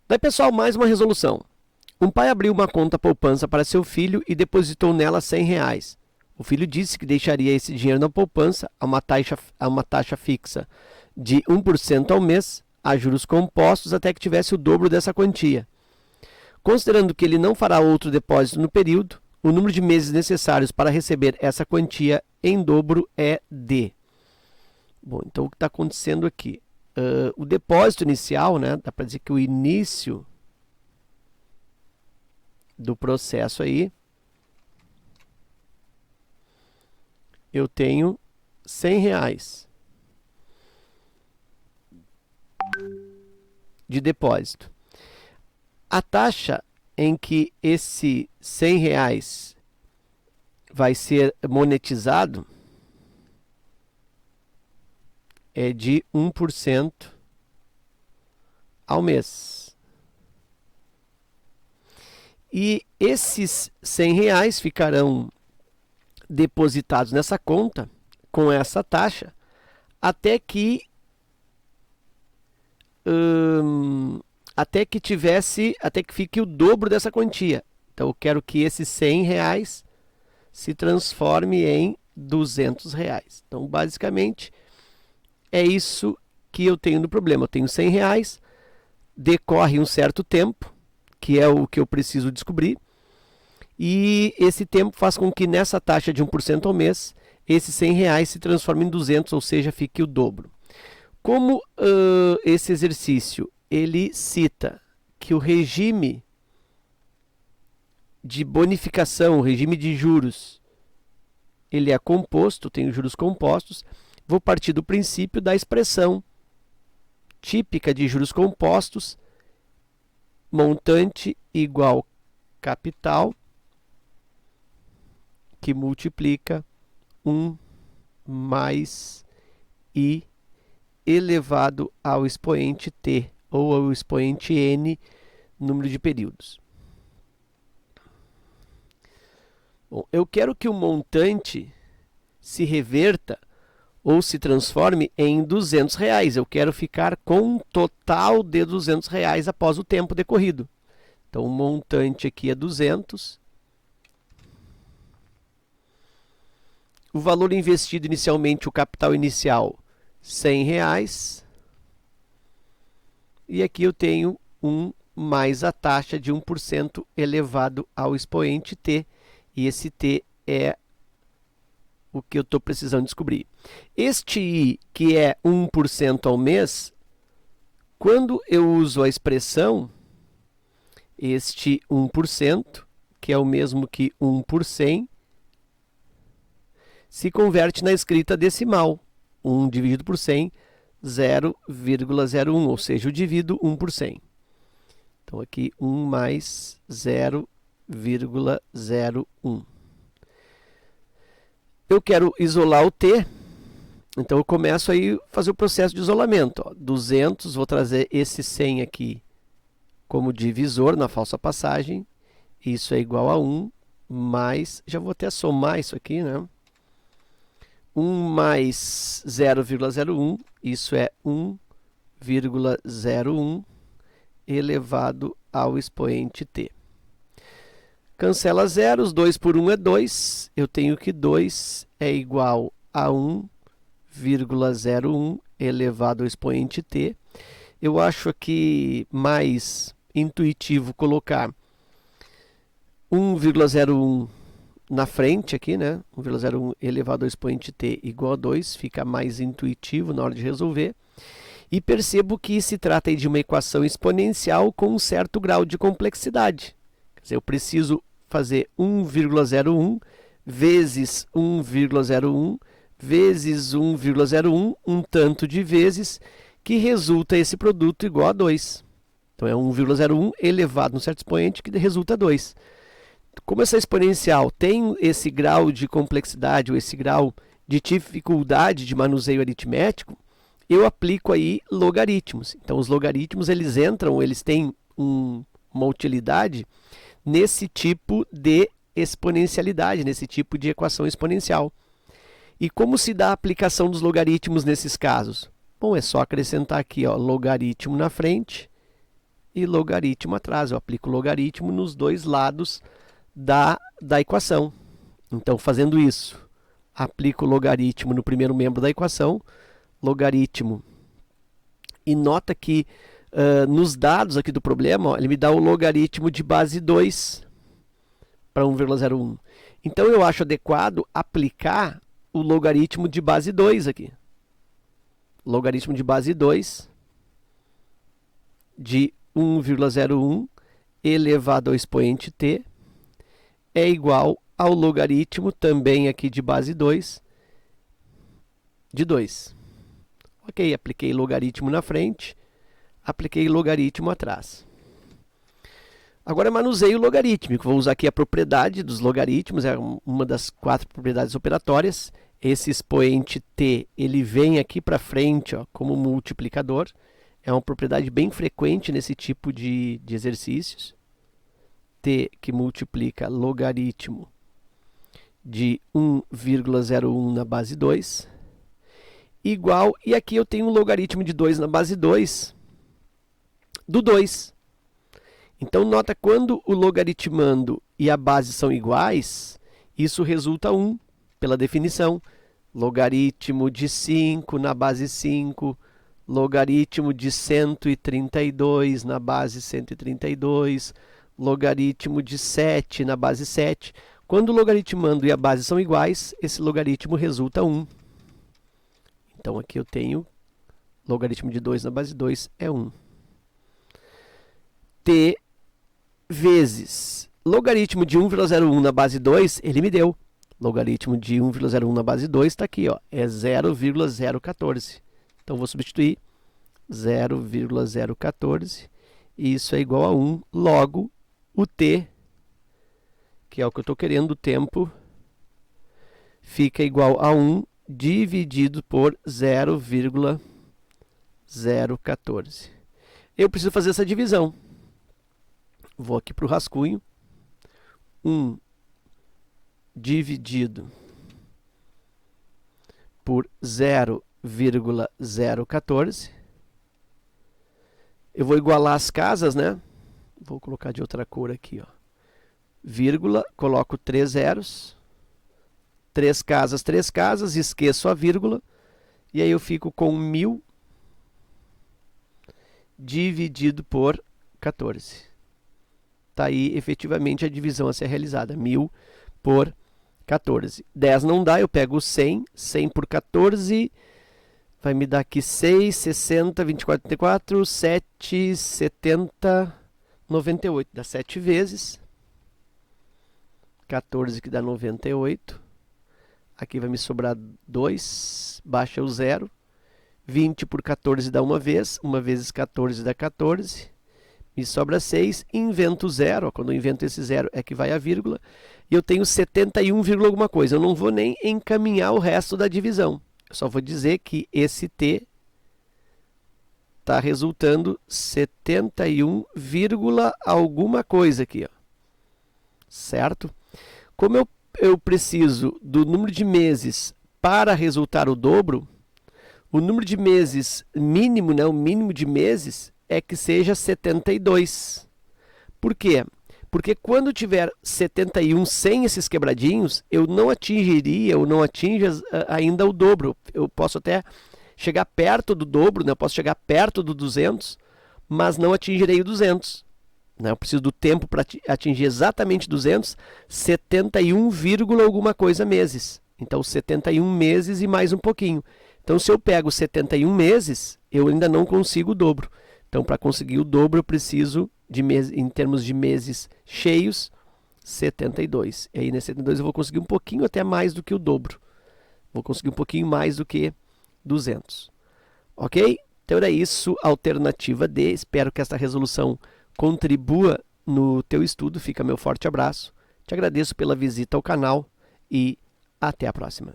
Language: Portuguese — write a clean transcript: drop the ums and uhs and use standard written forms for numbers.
Daí, pessoal, mais uma resolução. Um pai abriu uma conta poupança para seu filho e depositou nela R$ 100. O filho disse que deixaria esse dinheiro na poupança a uma taxa fixa de 1% ao mês, a juros compostos, até que tivesse o dobro dessa quantia. Considerando que ele não fará outro depósito no período, o número de meses necessários para receber essa quantia em dobro é D. Bom, então o que está acontecendo aqui? O depósito inicial, né, dá para dizer que o início do processo aí, eu tenho R$ 100 de depósito. A taxa em que esse R$ 100 vai ser monetizado é de 1% ao mês. E esses R$ 100 ficarão depositados nessa conta com essa taxa até que fique o dobro dessa quantia. Então eu quero que esses R$ 100 se transforme em R$ 200. Então basicamente é isso que eu tenho no problema. Eu tenho R$ 100, decorre um certo tempo, que é o que eu preciso descobrir, e esse tempo faz com que nessa taxa de 1% ao mês, esses R$ 100 se transformem em 200, ou seja, fique o dobro. Como esse exercício ele cita que o regime de bonificação, o regime de juros, ele é composto, tem os juros compostos, vou partir do princípio da expressão típica de juros compostos, montante igual capital, que multiplica 1 mais I elevado ao expoente t, ou ao expoente n, número de períodos. Bom, eu quero que o montante se reverta ou se transforme em R$ 200. Eu quero ficar com um total de R$ 200 após o tempo decorrido. Então, o montante aqui é 200. O valor investido inicialmente, o capital inicial, R$ 100. E aqui eu tenho 1 mais a taxa de 1% elevado ao expoente t. E esse t é o que eu estou precisando descobrir. Este I, que é 1% ao mês, quando eu uso a expressão, este 1%, que é o mesmo que 1 por 100, se converte na escrita decimal. 1 dividido por 100, 0,01, ou seja, eu divido 1 por 100. Então, aqui 1 mais 0,01. Eu quero isolar o t, então eu começo aí a fazer o processo de isolamento. 200, vou trazer esse 100 aqui como divisor na falsa passagem. Isso é igual a 1 mais, já vou até somar isso aqui, né? 1 mais 0,01, isso é 1,01 elevado ao expoente t. Cancela zeros, 2 por 1 é 2, eu tenho que 2 é igual a 1,01 elevado ao expoente t. Eu acho aqui mais intuitivo colocar 1,01 na frente aqui, né? 1,01 elevado ao expoente t igual a 2, fica mais intuitivo na hora de resolver. E percebo que se trata de uma equação exponencial com um certo grau de complexidade. Quer dizer, eu preciso fazer 1,01 vezes 1,01 vezes 1,01, um tanto de vezes, que resulta esse produto igual a 2. Então, é 1,01 elevado a um certo expoente que resulta a 2. Como essa exponencial tem esse grau de complexidade, ou esse grau de dificuldade de manuseio aritmético, eu aplico aí logaritmos. Então, os logaritmos, eles têm uma utilidade nesse tipo de exponencialidade, nesse tipo de equação exponencial. E como se dá a aplicação dos logaritmos nesses casos? Bom, é só acrescentar aqui, ó, logaritmo na frente, e logaritmo atrás. Eu aplico logaritmo nos dois lados da equação. Então, fazendo isso, aplico logaritmo no primeiro membro da equação, logaritmo. E nota que nos dados aqui do problema, ó, ele me dá o logaritmo de base 2 para 1,01. Então, eu acho adequado aplicar o logaritmo de base 2 aqui. Logaritmo de base 2 de 1,01 elevado ao expoente t é igual ao logaritmo também aqui de base 2 de 2. Ok, apliquei logaritmo na frente, apliquei logaritmo atrás. Agora manuseio logarítmico. Vou usar aqui a propriedade dos logaritmos, é uma das 4 propriedades operatórias. Esse expoente t, ele vem aqui para frente, ó, como multiplicador. É uma propriedade bem frequente nesse tipo de exercícios. T que multiplica logaritmo de 1,01 na base 2, igual, e aqui eu tenho um logaritmo de 2 na base 2, do 2. Então, nota, quando o logaritmando e a base são iguais, isso resulta 1, pela definição. Logaritmo de 5 na base 5, logaritmo de 132 na base 132, logaritmo de 7 na base 7. Quando o logaritmando e a base são iguais, esse logaritmo resulta 1. Então, aqui eu tenho logaritmo de 2 na base 2 é 1. T vezes logaritmo de 1,01 na base 2, ele me deu. Logaritmo de 1,01 na base 2 está aqui, ó, é 0,014. Então, vou substituir 0,014, e isso é igual a 1, logo o t, que é o que eu estou querendo, o tempo, fica igual a 1 dividido por 0,014. Eu preciso fazer essa divisão. Vou aqui para o rascunho. 1 dividido por 0,014. Eu vou igualar as casas, né? Vou colocar de outra cor aqui, ó. Vírgula, coloco 3 zeros. 3 casas, esqueço a vírgula. E aí eu fico com 1000 dividido por 14. Está aí efetivamente a divisão a ser realizada. 1000 por 14. 10 não dá, eu pego 100. 100 por 14 vai me dar aqui 6, 60, 24, 34, 7, 70, 98. Dá 7 vezes. 14 que dá 98. Aqui vai me sobrar 2, baixa o 0. 20 por 14 dá uma vez. 1 vezes 14 dá 14. Me sobra 6, invento 0. Quando eu invento esse 0 é que vai a vírgula. E eu tenho 71, alguma coisa. Eu não vou nem encaminhar o resto da divisão. Eu só vou dizer que esse t está resultando 71, alguma coisa aqui, ó. Certo? Como eu preciso do número de meses para resultar o dobro, o número de meses mínimo, né, o mínimo de meses, é que seja 72. Por quê? Porque quando tiver 71 sem esses quebradinhos, eu não atinjo ainda o dobro. Eu posso até chegar perto do dobro, né? Eu posso chegar perto do 200, mas não atingirei o 200. Né? Eu preciso do tempo para atingir exatamente 200, 71, alguma coisa meses. Então, 71 meses e mais um pouquinho. Então, se eu pego 71 meses, eu ainda não consigo o dobro. Então, para conseguir o dobro, eu preciso, em termos de meses cheios, 72. E aí, nesse 72, eu vou conseguir um pouquinho até mais do que o dobro. Vou conseguir um pouquinho mais do que 200. Ok? Então, era isso, alternativa D. Espero que esta resolução contribua no teu estudo. Fica meu forte abraço. Te agradeço pela visita ao canal e até a próxima.